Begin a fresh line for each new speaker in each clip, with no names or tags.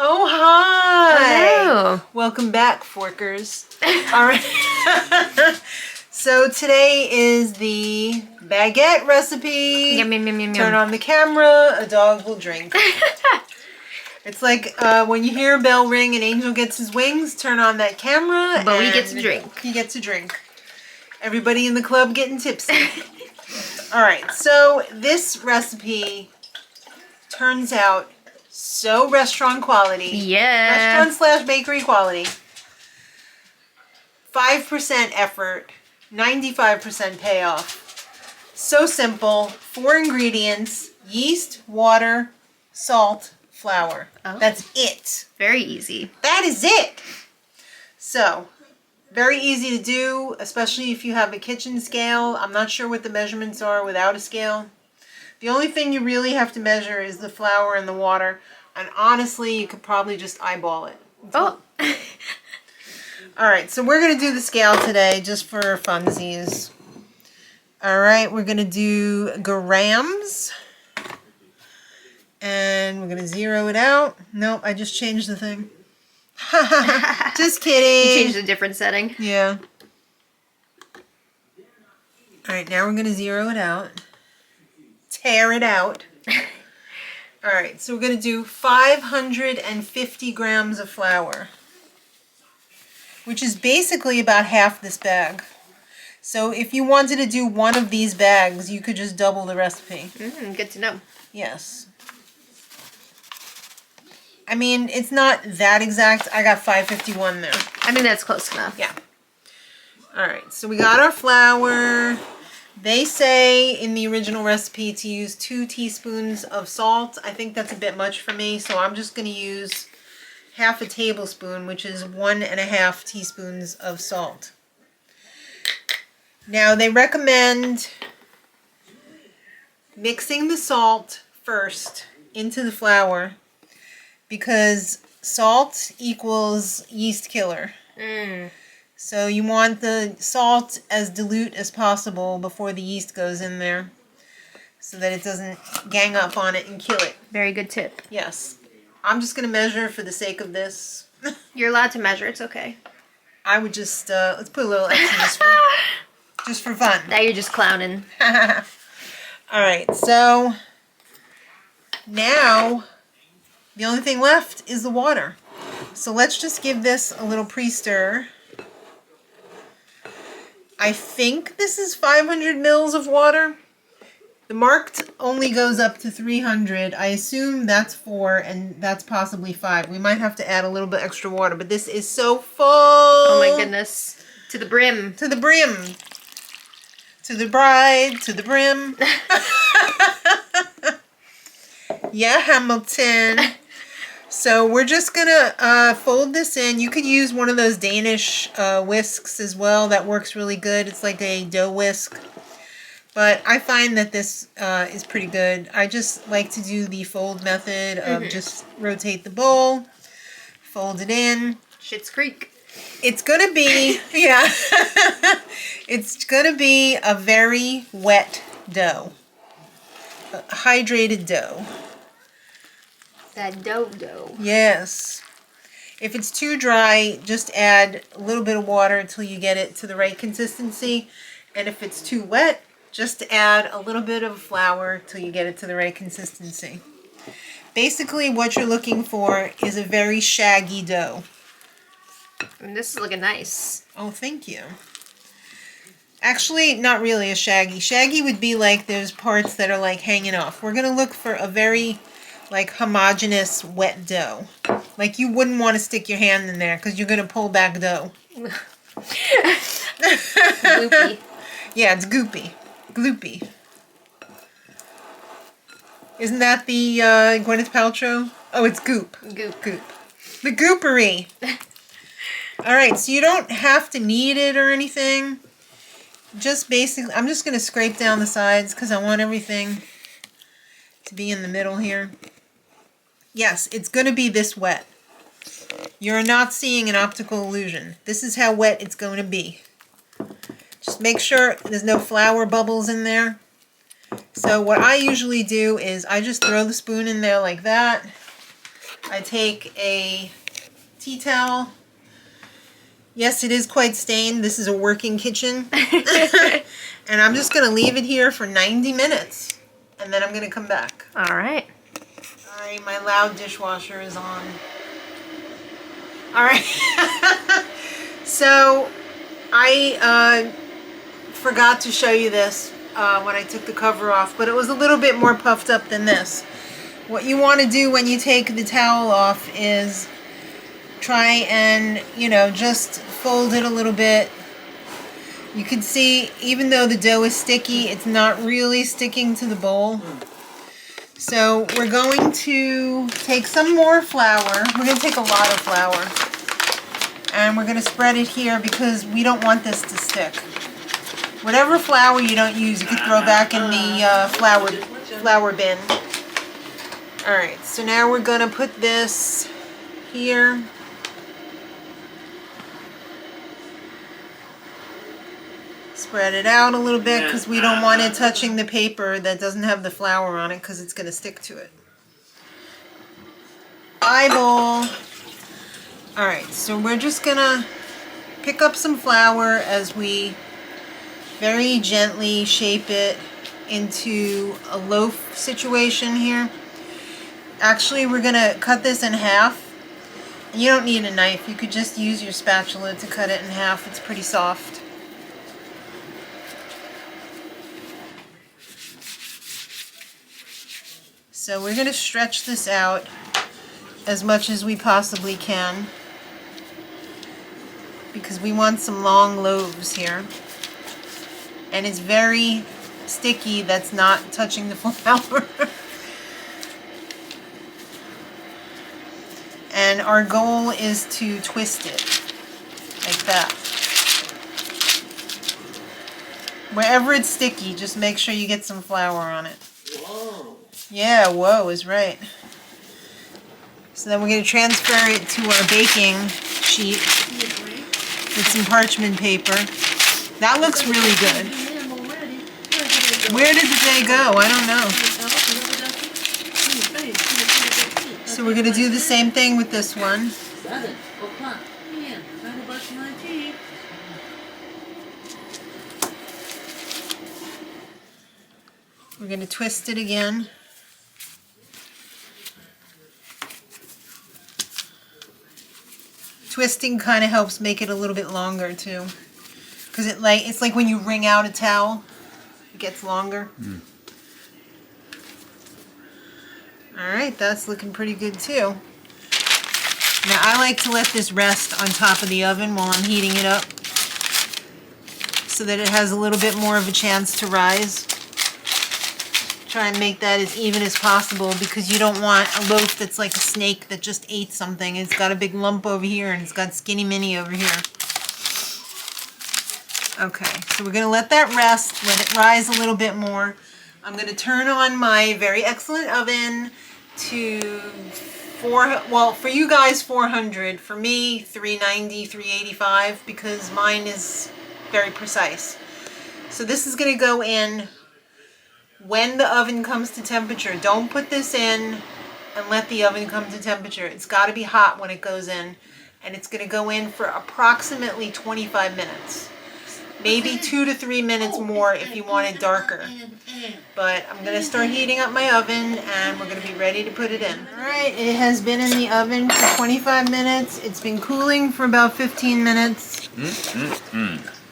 Oh, hi.
Hello.
Welcome back, Forkers. All right. So today is the baguette recipe.
Yum, yum, yum, yum,
Turn
yum.
on the camera, a dog will drink. It's like when you hear a bell ring and Angel gets his wings, turn on that camera.
But we
and
get to drink.
He gets to drink. Everybody in the club getting tipsy. All right, so this recipe turns out so restaurant quality.
Yeah.
Restaurant / bakery quality. 5% effort, 95% payoff. So simple. 4 ingredients: yeast, water, salt, flour.
Oh.
That's it.
Very easy.
That is it. So, very easy to do, especially if you have a kitchen scale. I'm not sure what the measurements are without a scale. The only thing you really have to measure is the flour and the water. And honestly, you could probably just eyeball it.
Oh.
Alright, so we're going to do the scale today just for funsies. Alright, we're going to do grams. And we're going to zero it out. Nope, I just changed the thing. Just kidding.
You changed a different setting.
Yeah. Alright, now we're going to zero it out. Tear it out. Alright, so we're going to do 550 grams of flour, which is basically about half this bag. So if you wanted to do one of these bags, you could just double the recipe.
Good to know.
Yes. I mean, it's not that exact. I got 551 there.
I mean, that's close enough.
Yeah. Alright, so we got our flour. They say in the original recipe to use 2 teaspoons of salt. I think that's a bit much for me, so I'm just going to use half a tablespoon, which is 1.5 teaspoons of salt. Now, they recommend mixing the salt first into the flour because salt equals yeast killer. So you want the salt as dilute as possible before the yeast goes in there so that it doesn't gang up on it and kill it.
Very good tip.
Yes. I'm just going to measure for the sake of this.
You're allowed to measure. It's okay.
I would just, let's put a little extra just for fun.
Now you're just clowning.
Alright, so now the only thing left is the water. So let's just give this a little pre-stir. I think this is 500 mils of water. The marked only goes up to 300. I assume that's 4 and that's possibly 5. We might have to add a little bit extra water, but this is so full.
Oh my goodness. To the brim.
To the brim. To the bride, to the brim. Yeah, Hamilton. So we're just going to fold this in. You could use one of those Danish whisks as well. That works really good. It's like a dough whisk. But I find that this is pretty good. I just like to do the fold method of just rotate the bowl, fold it in.
Schitt's Creek.
It's going to be, yeah, it's going to be a very wet dough. A hydrated dough.
That dough.
Yes. If it's too dry, just add a little bit of water until you get it to the right consistency. And if it's too wet, just add a little bit of flour till you get it to the right consistency. Basically, what you're looking for is a very shaggy dough.
And this is looking nice.
Oh, thank you. Actually, not really a shaggy. Shaggy would be like there's parts that are like hanging off. We're going to look for a very like homogeneous wet dough. Like you wouldn't want to stick your hand in there because you're going to pull back dough.
Gloopy.
Yeah, it's goopy. Gloopy. Isn't that the Gwyneth Paltrow? Oh, it's goop.
Goop.
Goop. The goopery. Alright, so you don't have to knead it or anything. Just basically, I'm just going to scrape down the sides because I want everything to be in the middle here. Yes, it's going to be this wet. You're not seeing an optical illusion. This is how wet it's going to be. Just make sure there's no flour bubbles in there. So what I usually do is I just throw the spoon in there like that. I take a tea towel. Yes, it is quite stained. This is a working kitchen. And I'm just going to leave it here for 90 minutes. And then I'm going to come back.
All right.
Sorry, my loud dishwasher is on. All right. So I forgot to show you this when I took the cover off, but it was a little bit more puffed up than this. What you want to do when you take the towel off is try and, you know, just fold it a little bit. You can see, even though the dough is sticky, it's not really sticking to the bowl. So we're going to take some more flour. We're going to take a lot of flour. And we're going to spread it here because we don't want this to stick. Whatever flour you don't use, you can throw back in the flour bin. Alright, so now we're going to put this here. Spread it out a little bit because we don't want it touching the paper that doesn't have the flour on it because it's going to stick to it. Eyeball. Alright, so we're just going to pick up some flour as we very gently shape it into a loaf situation here. Actually, we're going to cut this in half. You don't need a knife. You could just use your spatula to cut it in half. It's pretty soft. So we're going to stretch this out as much as we possibly can because we want some long loaves here. And it's very sticky, that's not touching the flour. And our goal is to twist it like that. Wherever it's sticky, just make sure you get some flour on it.
Whoa.
Yeah, whoa is right. So then we're going to transfer it to our baking sheet with some parchment paper. That looks really good. Where did the day go? I don't know. So we're going to do the same thing with this one.
7 o'clock p.m. Time to brush my teeth.
We're going to twist it again. Twisting kind of helps make it a little bit longer too, because it's like when you wring out a towel, it gets longer. All right, that's looking pretty good too. Now I like to let this rest on top of the oven while I'm heating it up, so that it has a little bit more of a chance to rise. Try and make that as even as possible because you don't want a loaf that's like a snake that just ate something. It's got a big lump over here and it's got skinny mini over here. Okay, so we're going to let that rest, let it rise a little bit more. I'm going to turn on my very excellent oven to for you guys 400, for me 390, 385 because mine is very precise. So this is going to go in when the oven comes to temperature. Don't put this in and let the oven come to temperature. It's got to be hot when it goes in, and it's going to go in for approximately 25 minutes. Maybe 2 to 3 minutes more if you want it darker. But I'm going to start heating up my oven and we're going to be ready to put it in. Alright, it has been in the oven for 25 minutes. It's been cooling for about 15 minutes.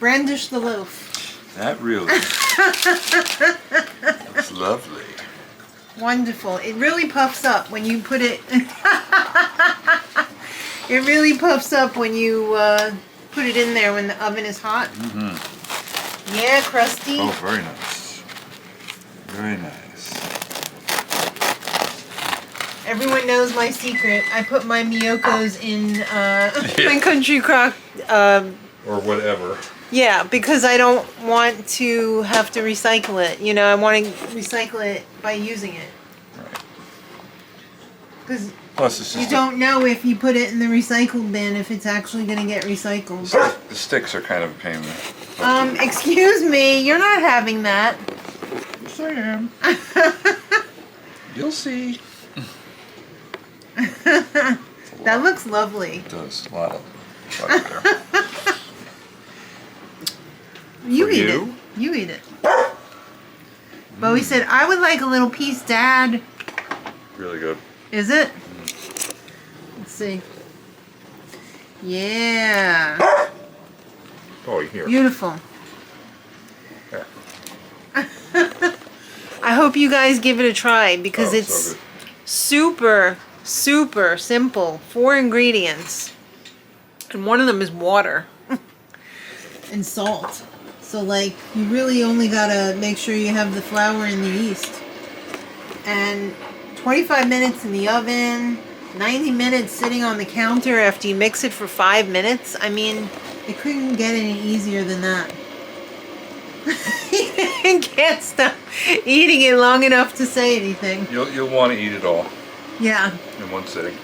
Brandish the loaf.
That really looks lovely.
Wonderful. It really puffs up when you put it... It really puffs up when you put it in there when the oven is hot. Yeah, crusty.
Oh, very nice. Very nice.
Everyone knows my secret. I put my Miyokos in my country crock.
Or whatever.
Yeah, because I don't want to have to recycle it. You know, I want to recycle it by using it.
Right.
Because
Plus, it's
you
just
don't know if you put it in the recycle bin if it's actually going to get recycled.
the sticks are kind of a pain in the...
Excuse me, you're not having that.
Yes, I am. You'll see.
That looks lovely.
It does. A lot of butter there.
You
For
eat
you?
it. You eat it. Bowie said, I would like a little piece, Dad.
Really good.
Is it? Let's see. Yeah.
Oh, here.
Beautiful.
Here.
I hope you guys give it a try because
Oh,
it's
so good.
super, super simple. 4 ingredients. And one of them is water. And salt. So like, you really only gotta make sure you have the flour and the yeast. And 25 minutes in the oven, 90 minutes sitting on the counter after you mix it for 5 minutes. I mean, it couldn't get any easier than that. You can't stop eating it long enough to say anything.
You'll want to eat it all
Yeah.
in one sitting.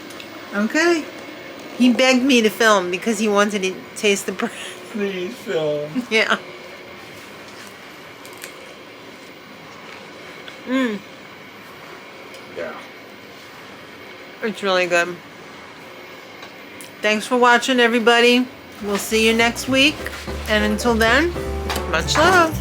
Okay. He begged me to film because he wanted to taste the bread.
Please film.
Yeah. Mmm.
Yeah.
It's really good. Thanks for watching, everybody. We'll see you next week. And until then, much love.